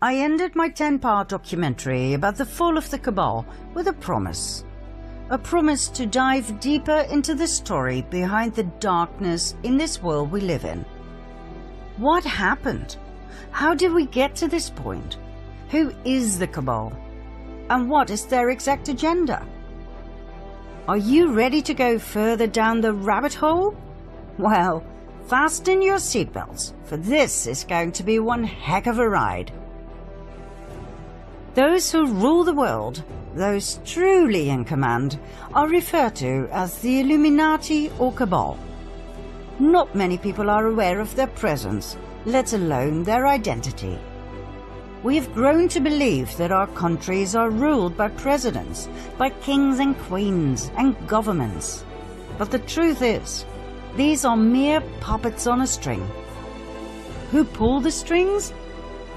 I ended my 10-part documentary about the fall of the Cabal with a promise. A promise to dive deeper into the story behind the darkness in this world we live in. What happened? How did we get to this point? Who is the Cabal? And what is their exact agenda? Are you ready to go further down the rabbit hole? Well, fasten your seatbelts, for this is going to be one heck of a ride. Those who rule the world, those truly in command, are referred to as the Illuminati or Cabal. Not many people are aware of their presence, let alone their identity. We have grown to believe that our countries are ruled by presidents, by kings and queens and governments. But the truth is, these are mere puppets on a string. Who pull the strings?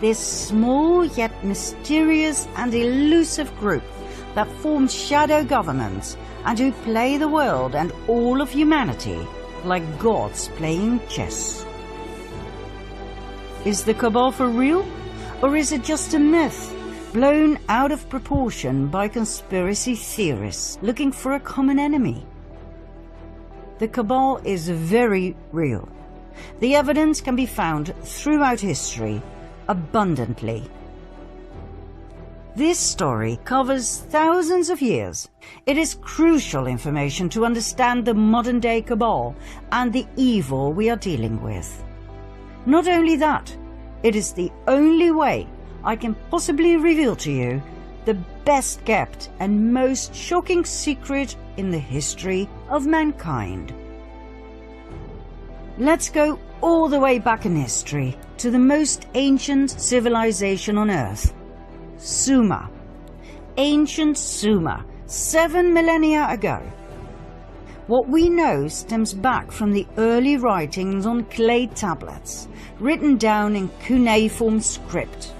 This small yet mysterious and elusive group that forms shadow governments and who play the world and all of humanity like gods playing chess. Is the Cabal for real? Or is it just a myth, blown out of proportion by conspiracy theorists looking for a common enemy? The Cabal is very real. The evidence can be found throughout history, abundantly. This story covers thousands of years. It is crucial information to understand the modern-day Cabal and the evil we are dealing with. Not only that, it is the only way I can possibly reveal to you the best kept and most shocking secret in the history of mankind. Let's go all the way back in history to the most ancient civilization on Earth, Sumer. Ancient Sumer, 7 millennia ago. What we know stems back from the early writings on clay tablets, written down in cuneiform script.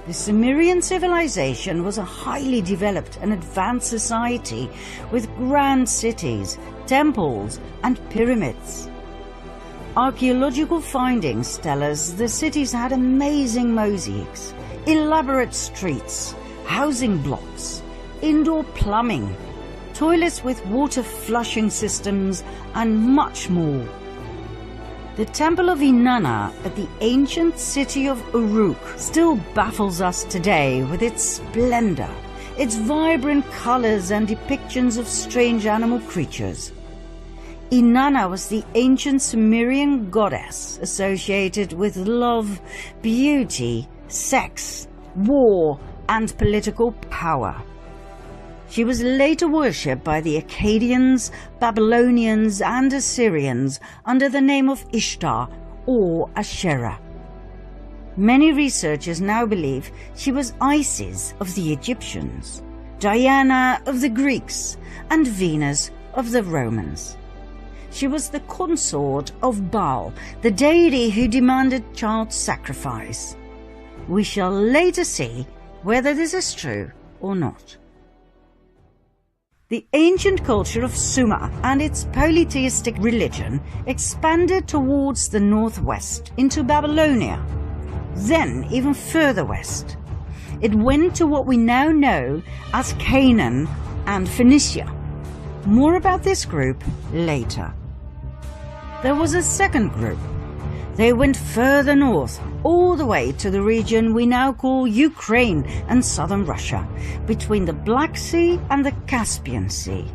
The Sumerian civilization was a highly developed and advanced society with grand cities, temples, and pyramids. Archaeological findings tell us the cities had amazing mosaics, elaborate streets, housing blocks, indoor plumbing, toilets with water flushing systems, and much more. The Temple of Inanna at the ancient city of Uruk still baffles us today with its splendor, its vibrant colors and depictions of strange animal creatures. Inanna was the ancient Sumerian goddess associated with love, beauty, sex, war, and political power. She was later worshipped by the Akkadians, Babylonians, and Assyrians under the name of Ishtar or Asherah. Many researchers now believe she was Isis of the Egyptians, Diana of the Greeks, and Venus of the Romans. She was the consort of BAL, the deity who demanded child sacrifice. We shall later see whether this is true or not. The ancient culture of Sumer and its polytheistic religion expanded towards the northwest into Babylonia, then even further west. It went to what we now know as Canaan and Phoenicia. More about this group later. There was a second group. They went further north, all the way to the region we now call Ukraine and southern Russia, between the Black Sea and the Caspian Sea.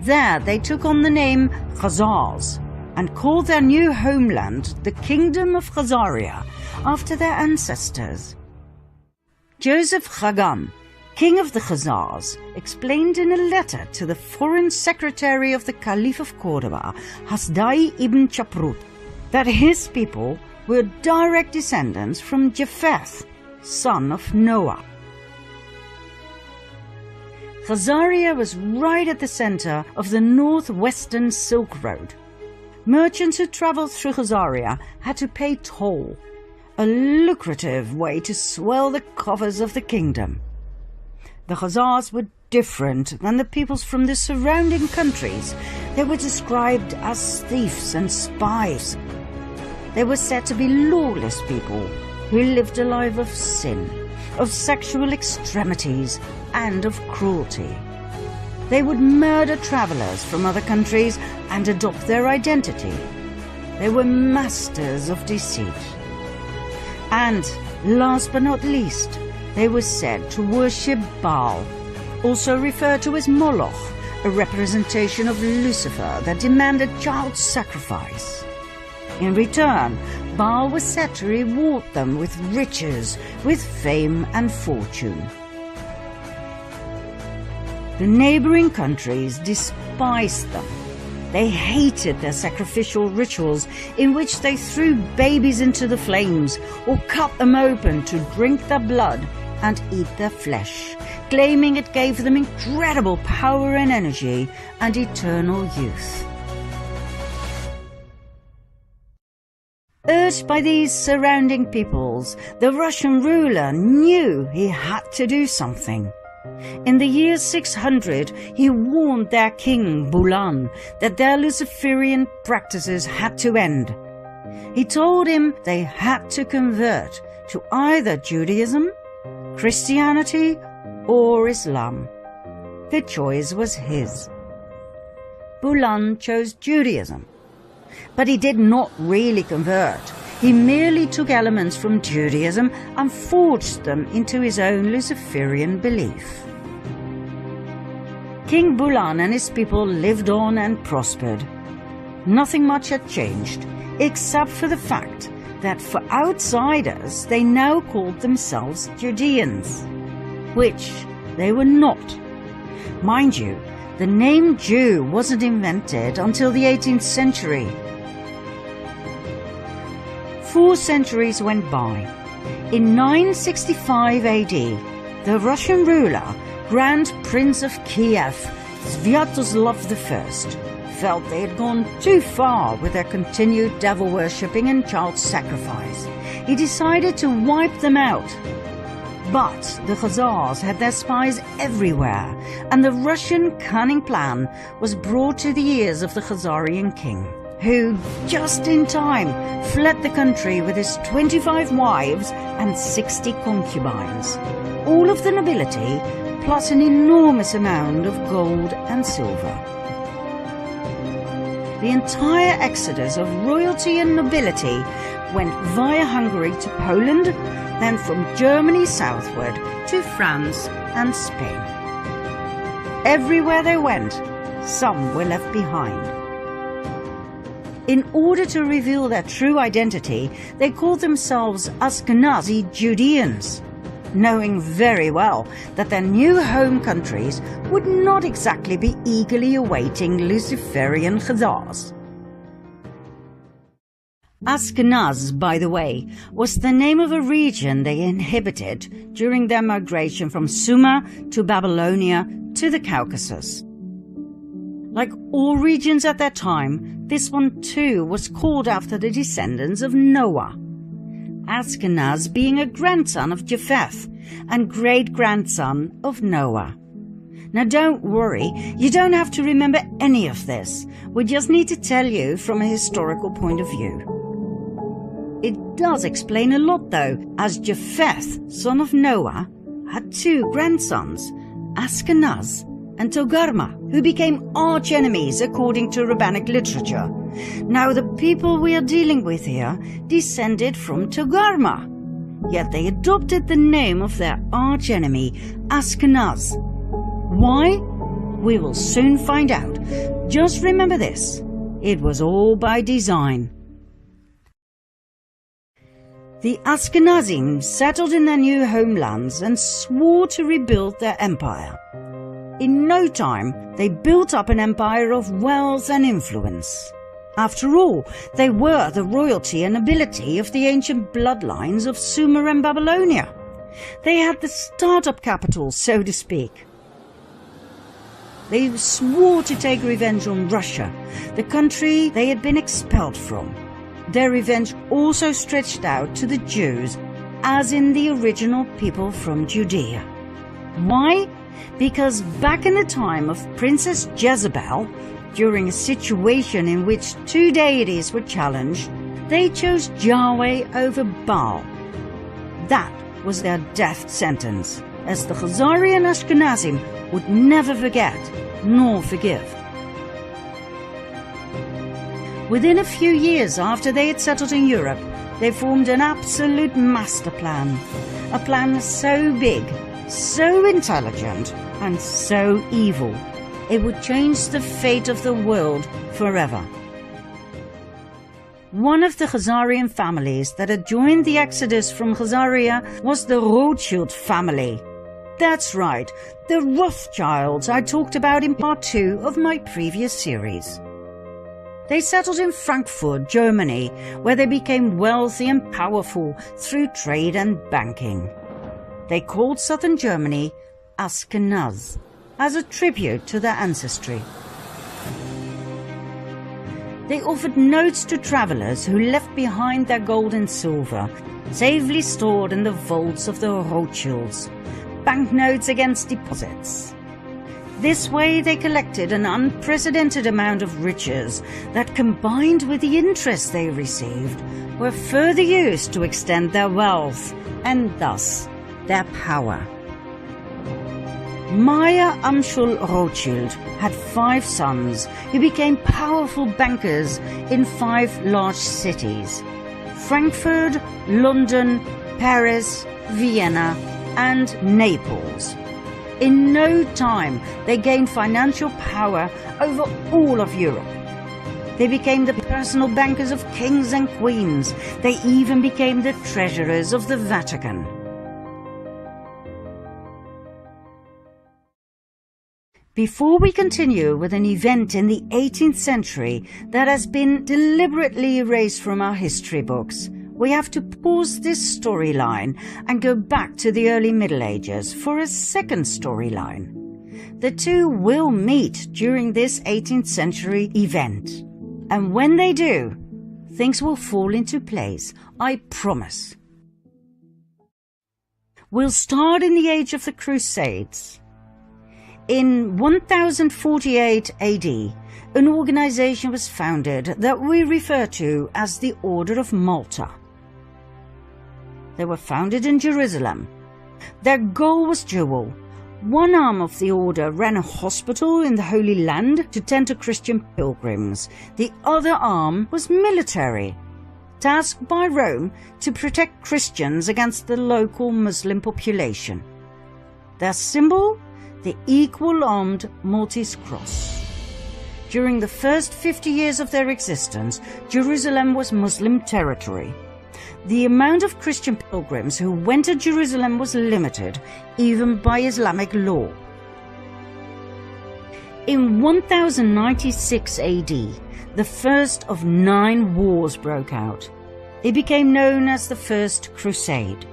There they took on the name Khazars and called their new homeland the Kingdom of Khazaria, after their ancestors. Joseph Chagam, king of the Khazars, explained in a letter to the foreign secretary of the Caliph of Cordoba, Hasdai ibn Chaprut, that his people were direct descendants from Japheth, son of Noah. Khazaria was right at the center of the northwestern Silk Road. Merchants who traveled through Khazaria had to pay toll, a lucrative way to swell the coffers of the kingdom. The Khazars were different than the peoples from the surrounding countries. They were described as thieves and spies. They were said to be lawless people, who lived a life of sin, of sexual extremities, and of cruelty. They would murder travelers from other countries and adopt their identity. They were masters of deceit. And, last but not least, they were said to worship Baal, also referred to as Moloch, a representation of Lucifer that demanded child sacrifice. In return, Baal was said to reward them with riches, with fame and fortune. The neighboring countries despised them. They hated their sacrificial rituals in which they threw babies into the flames or cut them open to drink their blood and eat their flesh, claiming it gave them incredible power and energy and eternal youth. Urged by these surrounding peoples, the Russian ruler knew he had to do something. In the year 600, he warned their king, Bulan, that their Luciferian practices had to end. He told him they had to convert to either Judaism, Christianity, or Islam. The choice was his. Bulan chose Judaism. But he did not really convert. He merely took elements from Judaism and forged them into his own Luciferian belief. King Bulan and his people lived on and prospered. Nothing much had changed, except for the fact that for outsiders they now called themselves Judeans, which they were not. Mind you, the name Jew wasn't invented until the 18th century. 4 centuries went by. In 965 AD, the Russian ruler, Grand Prince of Kiev, Sviatoslav I, felt they had gone too far with their continued devil-worshipping and child sacrifice. He decided to wipe them out. But the Khazars had their spies everywhere, and the Russian cunning plan was brought to the ears of the Khazarian king, who, just in time, fled the country with his 25 wives and 60 concubines, all of the nobility, plus an enormous amount of gold and silver. The entire exodus of royalty and nobility went via Hungary to Poland, then from Germany southward to France and Spain. Everywhere they went, some were left behind. In order to reveal their true identity, they called themselves Ashkenazi Judeans, knowing very well that their new home countries would not exactly be eagerly awaiting Luciferian Khazars. Ashkenaz, by the way, was the name of a region they inhabited during their migration from Sumer to Babylonia to the Caucasus. Like all regions at that time, this one too was called after the descendants of Noah, Ashkenaz being a grandson of Japheth and great-grandson of Noah. Now don't worry, you don't have to remember any of this. We just need to tell you from a historical point of view. It does explain a lot though, as Japheth, son of Noah, had 2 grandsons, Ashkenaz and Togarma, who became arch-enemies according to rabbinic literature. Now the people we are dealing with here descended from Togarma, yet they adopted the name of their arch-enemy, Ashkenaz. Why? We will soon find out. Just remember this, it was all by design. The Ashkenazim settled in their new homelands and swore to rebuild their empire. In no time, they built up an empire of wealth and influence. After all, they were the royalty and nobility of the ancient bloodlines of Sumer and Babylonia. They had the startup capital, so to speak. They swore to take revenge on Russia, the country they had been expelled from. Their revenge also stretched out to the Jews, as in the original people from Judea. Why? Because back in the time of Princess Jezebel, during a situation in which 2 deities were challenged, they chose Yahweh over Baal. That was their death sentence, as the Khazarian Ashkenazim would never forget nor forgive. Within a few years after they had settled in Europe, they formed an absolute master plan. A plan so big, so intelligent, and so evil, it would change the fate of the world forever. One of the Khazarian families that had joined the exodus from Khazaria was the Rothschild family. That's right, the Rothschilds I talked about in part 2 of my previous series. They settled in Frankfurt, Germany, where they became wealthy and powerful through trade and banking. They called southern Germany Ashkenaz, as a tribute to their ancestry. They offered notes to travelers who left behind their gold and silver, safely stored in the vaults of the Rothschilds, banknotes against deposits. This way they collected an unprecedented amount of riches that, combined with the interest they received, were further used to extend their wealth and thus their power. Meyer Amschel Rothschild had 5 sons who became powerful bankers in 5 large cities: Frankfurt, London, Paris, Vienna, and Naples. In no time, they gained financial power over all of Europe. They became the personal bankers of kings and queens. They even became the treasurers of the Vatican. Before we continue with an event in the 18th century that has been deliberately erased from our history books, we have to pause this storyline and go back to the early Middle Ages for a second storyline. The two will meet during this 18th century event. And when they do, things will fall into place, I promise. We'll start in the age of the Crusades. In 1048 AD, an organization was founded that we refer to as the Order of Malta. They were founded in Jerusalem. Their goal was dual. One arm of the order ran a hospital in the Holy Land to tend to Christian pilgrims. The other arm was military, tasked by Rome to protect Christians against the local Muslim population. Their symbol? The equal-armed Maltese cross. During the first 50 years of their existence, Jerusalem was Muslim territory. The amount of Christian pilgrims who went to Jerusalem was limited, even by Islamic law. In 1096 AD, the first of 9 wars broke out. They became known as the First Crusade.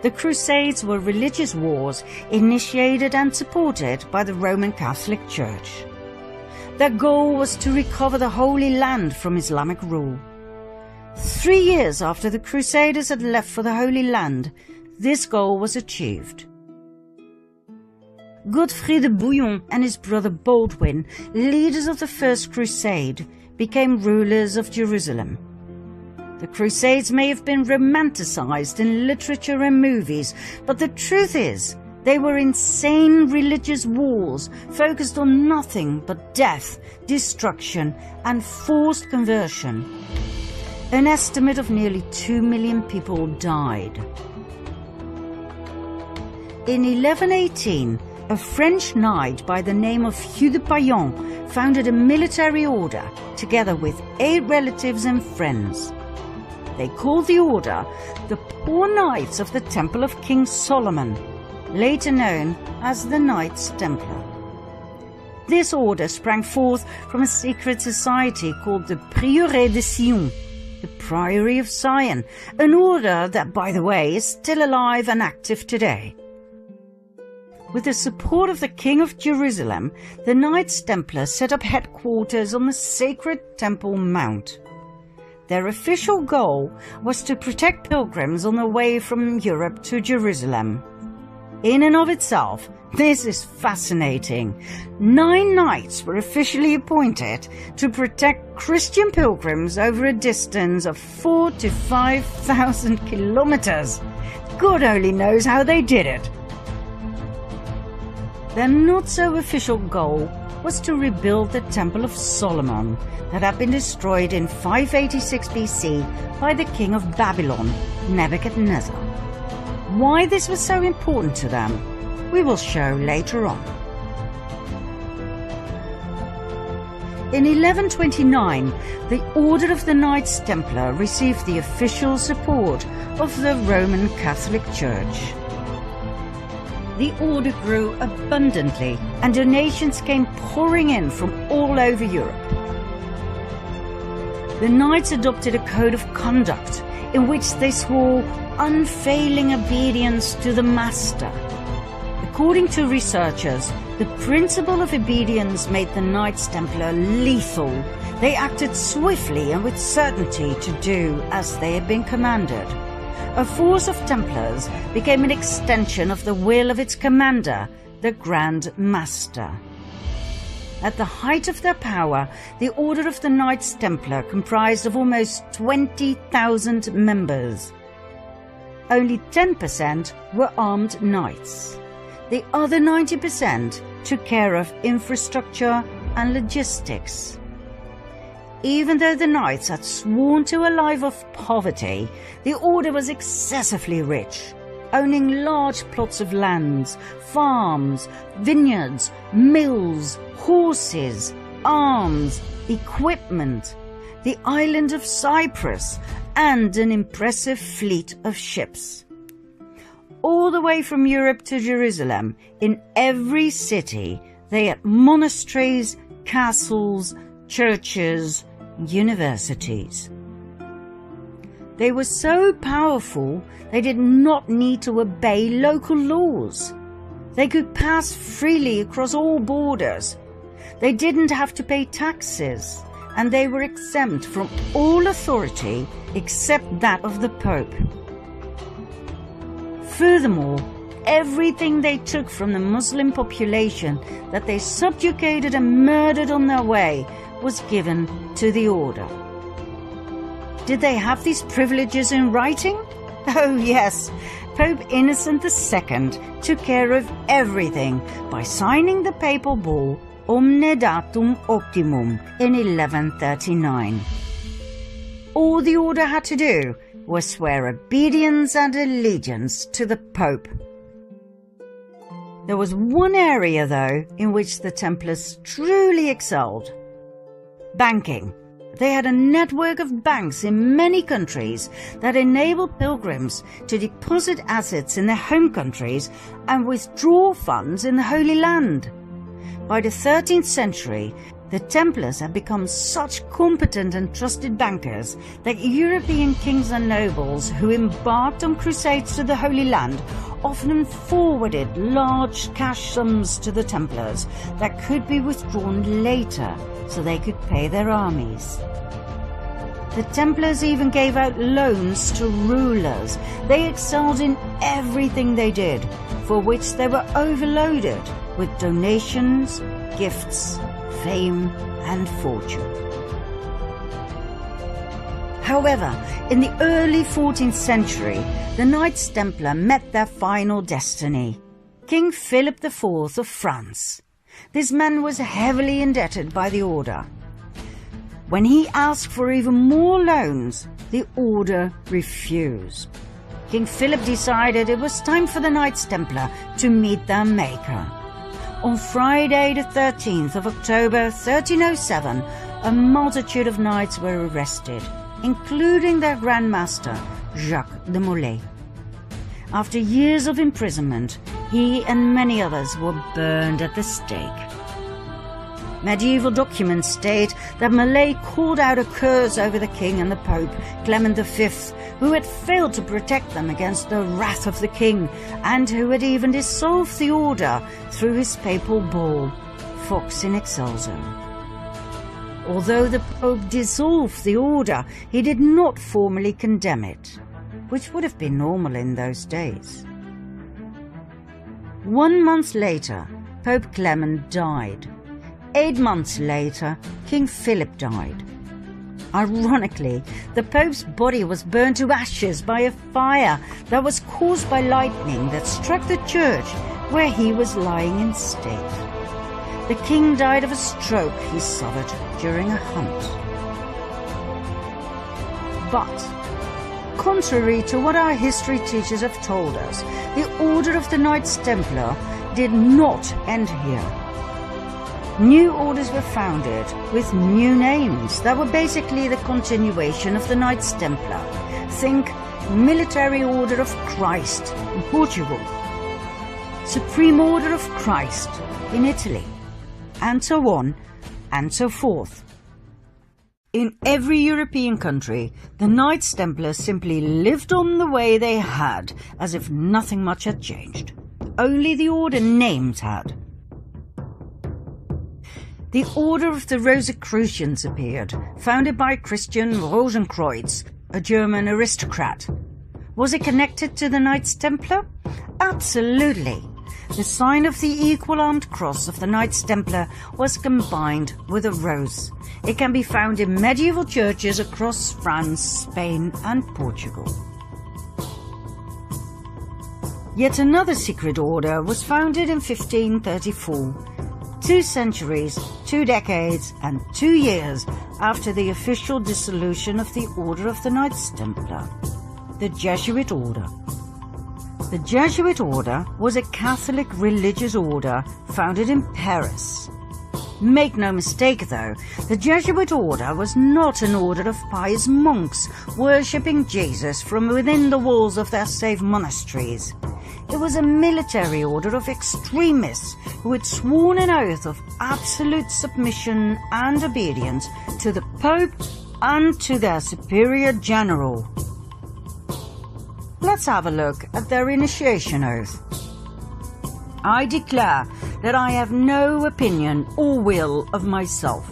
The Crusades were religious wars initiated and supported by the Roman Catholic Church. Their goal was to recover the Holy Land from Islamic rule. 3 years after the Crusaders had left for the Holy Land, this goal was achieved. Godfrey de Bouillon and his brother Baldwin, leaders of the First Crusade, became rulers of Jerusalem. The Crusades may have been romanticized in literature and movies, but the truth is, they were insane religious wars focused on nothing but death, destruction, and forced conversion. An estimate of nearly 2 million people died. In 1118, a French knight by the name of Hugh de Payan founded a military order together with 8 relatives and friends. They called the order the Poor Knights of the Temple of King Solomon, later known as the Knights Templar. This order sprang forth from a secret society called the Prieuré de Sion, the Priory of Zion, an order that, by the way, is still alive and active today. With the support of the King of Jerusalem, the Knights Templar set up headquarters on the sacred Temple Mount. Their official goal was to protect pilgrims on their way from Europe to Jerusalem. In and of itself, This is fascinating. 9 knights were officially appointed to protect Christian pilgrims over a distance of 4,000 to 5,000 kilometers. God only knows how they did it. Their not-so-official goal was to rebuild the Temple of Solomon that had been destroyed in 586 BC by the king of Babylon, Nebuchadnezzar. Why this was so important to them, we will show later on. In 1129, the Order of the Knights Templar received the official support of the Roman Catholic Church. The order grew abundantly and donations came pouring in from all over Europe. The knights adopted a code of conduct in which they swore unfailing obedience to the master. According to researchers, the principle of obedience made the Knights Templar lethal. They acted swiftly and with certainty to do as they had been commanded. A force of Templars became an extension of the will of its commander, the Grand Master. At the height of their power, the Order of the Knights Templar comprised of almost 20,000 members. Only 10% were armed knights. The other 90% took care of infrastructure and logistics. Even though the knights had sworn to a life of poverty, the order was excessively rich, owning large plots of lands, farms, vineyards, mills, horses, arms, equipment, the island of Cyprus, and an impressive fleet of ships. All the way from Europe to Jerusalem, in every city, they had monasteries, castles, churches, universities. They were so powerful they did not need to obey local laws. They could pass freely across all borders. They didn't have to pay taxes, and they were exempt from all authority except that of the Pope. Furthermore, everything they took from the Muslim population that they subjugated and murdered on their way was given to the order. Did they have these privileges in writing? Oh yes, Pope Innocent II took care of everything by signing the papal bull Omne Datum Optimum in 1139. All the order had to do was swear obedience and allegiance to the Pope. There was one area, though, in which the Templars truly excelled: banking. They had a network of banks in many countries that enabled pilgrims to deposit assets in their home countries and withdraw funds in the Holy Land. By the 13th century, the Templars had become such competent and trusted bankers that European kings and nobles who embarked on crusades to the Holy Land often forwarded large cash sums to the Templars that could be withdrawn later so they could pay their armies. The Templars even gave out loans to rulers. They excelled in everything they did, for which they were overloaded with donations, gifts, fame and fortune. However, in the early 14th century, the Knights Templar met their final destiny: King Philip IV of France. This man was heavily indebted by the order. When he asked for even more loans, the order refused. King Philip decided it was time for the Knights Templar to meet their maker. On Friday the 13th of October 1307, a multitude of knights were arrested, including their Grand Master, Jacques de Molay. After years of imprisonment, he and many others were burned at the stake. Medieval documents state that Molay called out a curse over the king and the Pope, Clement V, who had failed to protect them against the wrath of the king, and who had even dissolved the order through his papal bull, Vox in Excelso. Although the Pope dissolved the order, he did not formally condemn it, which would have been normal in those days. 1 month later, Pope Clement died. 8 months later, King Philip died. Ironically, the Pope's body was burned to ashes by a fire that was caused by lightning that struck the church where he was lying in state. The king died of a stroke he suffered during a hunt. But, contrary to what our history teachers have told us, the Order of the Knights Templar did not end here. New orders were founded with new names that were basically the continuation of the Knights Templar. Think Military Order of Christ in Portugal, Supreme Order of Christ in Italy, and so on and so forth. In every European country, the Knights Templar simply lived on the way they had, as if nothing much had changed. Only the order names had. The Order of the Rosicrucians appeared, founded by Christian Rosenkreuz, a German aristocrat. Was it connected to the Knights Templar? Absolutely. The sign of the equal-armed cross of the Knights Templar was combined with a rose. It can be found in medieval churches across France, Spain and Portugal. Yet another secret order was founded in 1534. 2 centuries, 2 decades and 2 years after the official dissolution of the Order of the Knights Templar, the Jesuit Order. The Jesuit Order was a Catholic religious order founded in Paris. Make no mistake though, the Jesuit Order was not an order of pious monks worshipping Jesus from within the walls of their safe monasteries. It was a military order of extremists who had sworn an oath of absolute submission and obedience to the Pope and to their superior general. Let's have a look at their initiation oath. I declare that I have no opinion or will of myself,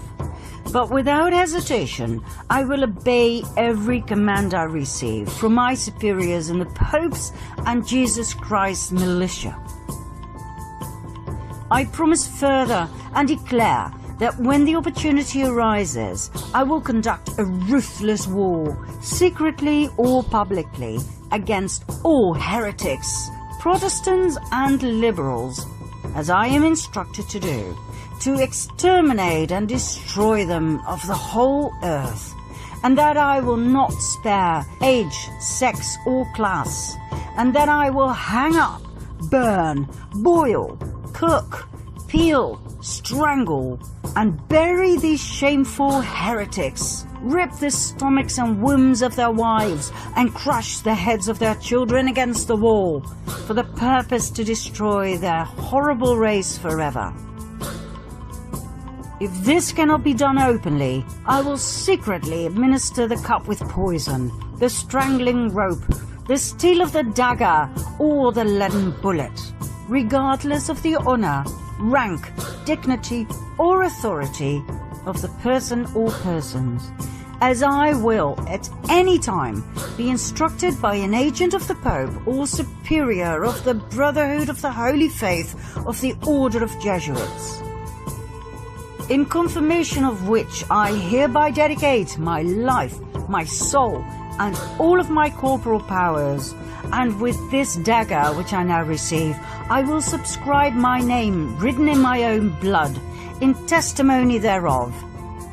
but without hesitation I will obey every command I receive from my superiors in the Pope's and Jesus Christ's militia. I promise further and declare that when the opportunity arises, I will conduct a ruthless war, secretly or publicly, against all heretics, Protestants and liberals, as I am instructed to do, to exterminate and destroy them of the whole earth, and that I will not spare age, sex or class, and that I will hang up, burn, boil, cook, peel, strangle, and bury these shameful heretics, rip the stomachs and wombs of their wives, and crush the heads of their children against the wall, for the purpose to destroy their horrible race forever. If this cannot be done openly, I will secretly administer the cup with poison, the strangling rope, the steel of the dagger, or the leaden bullet, regardless of the honor, rank, dignity, or authority of the person or persons, as I will at any time be instructed by an agent of the Pope or superior of the Brotherhood of the Holy Faith of the Order of Jesuits. In confirmation of which I hereby dedicate my life, my soul, and all of my corporal powers, and with this dagger which I now receive, I will subscribe my name written in my own blood, in testimony thereof.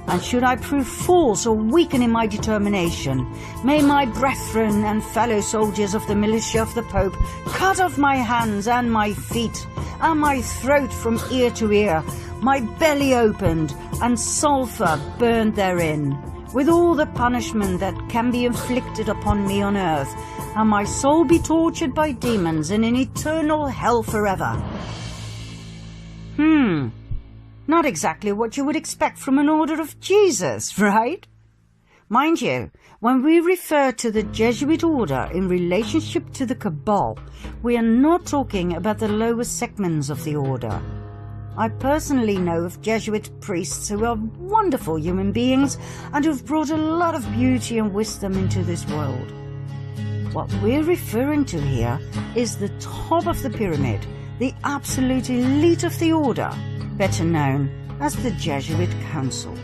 And should I prove false or weaken in my determination, may my brethren and fellow soldiers of the militia of the Pope cut off my hands and my feet, and my throat from ear to ear, my belly opened, and sulphur burned therein, with all the punishment that can be inflicted upon me on earth, and my soul be tortured by demons in an eternal hell forever. Not exactly what you would expect from an order of Jesus, right? Mind you, when we refer to the Jesuit order in relationship to the Cabal, we are not talking about the lower segments of the order. I personally know of Jesuit priests who are wonderful human beings and who've brought a lot of beauty and wisdom into this world. What we're referring to here is the top of the pyramid, the absolute elite of the order, better known as the Jesuit Council.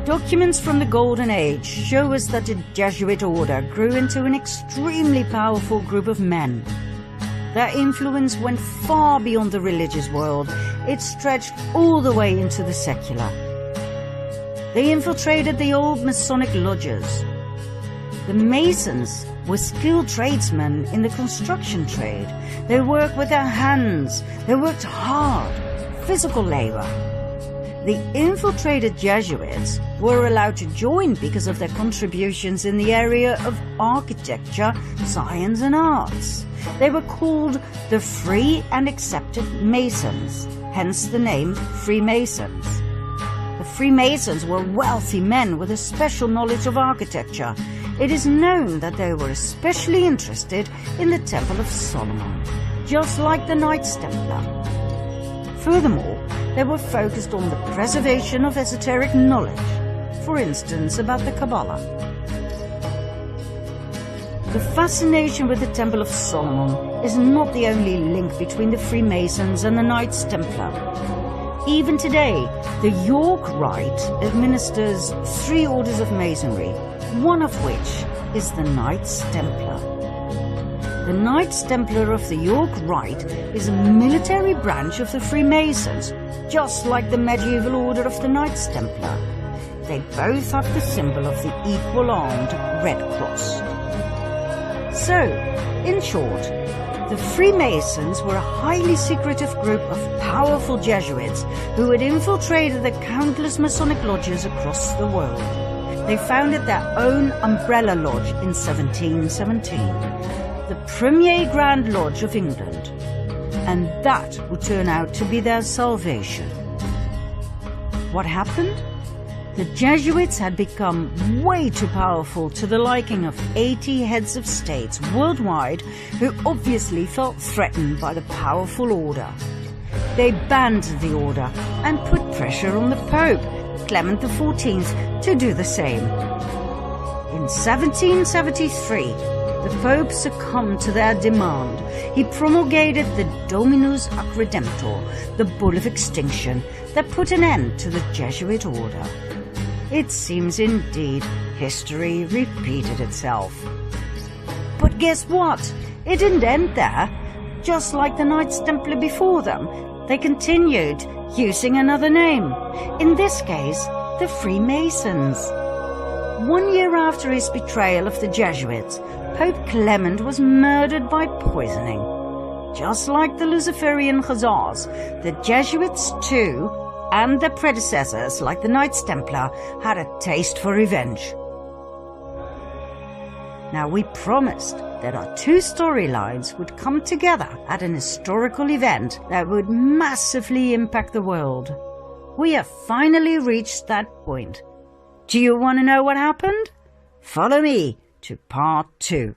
Documents from the Golden Age show us that the Jesuit order grew into an extremely powerful group of men. Their influence went far beyond the religious world. It stretched all the way into the secular. They infiltrated the old Masonic lodges. The Masons were skilled tradesmen in the construction trade. They worked with their hands. They worked hard, physical labor. The infiltrated Jesuits were allowed to join because of their contributions in the area of architecture, science and arts. They were called the Free and Accepted Masons, hence the name Freemasons. The Freemasons were wealthy men with a special knowledge of architecture. It is known that they were especially interested in the Temple of Solomon, just like the Knights Templar. Furthermore, they were focused on the preservation of esoteric knowledge, for instance about the Cabal. The fascination with the Temple of Solomon is not the only link between the Freemasons and the Knights Templar. Even today, the York Rite administers 3 orders of Masonry, one of which is the Knights Templar. The Knights Templar of the York Rite is a military branch of the Freemasons, just like the medieval order of the Knights Templar. They both have the symbol of the equal-armed Red Cross. So, in short, the Freemasons were a highly secretive group of powerful Jesuits who had infiltrated the countless Masonic lodges across the world. They founded their own umbrella lodge in 1717. The Premier Grand Lodge of England, and that would turn out to be their salvation. What happened? The Jesuits had become way too powerful to the liking of 80 heads of states worldwide who obviously felt threatened by the powerful order. They banned the order and put pressure on the Pope, Clement XIV, to do the same. In 1773, the Pope succumbed to their demand. He promulgated the Dominus ac Redemptor, the Bull of Extinction, that put an end to the Jesuit order. It seems indeed history repeated itself. But guess what? It didn't end there. Just like the Knights Templar before them, they continued using another name. In this case, the Freemasons. 1 year after his betrayal of the Jesuits, Pope Clement was murdered by poisoning. Just like the Luciferian Khazars, the Jesuits too, and their predecessors like the Knights Templar, had a taste for revenge. Now we promised that our 2 storylines would come together at an historical event that would massively impact the world. We have finally reached that point. Do you want to know what happened? Follow me to part 2.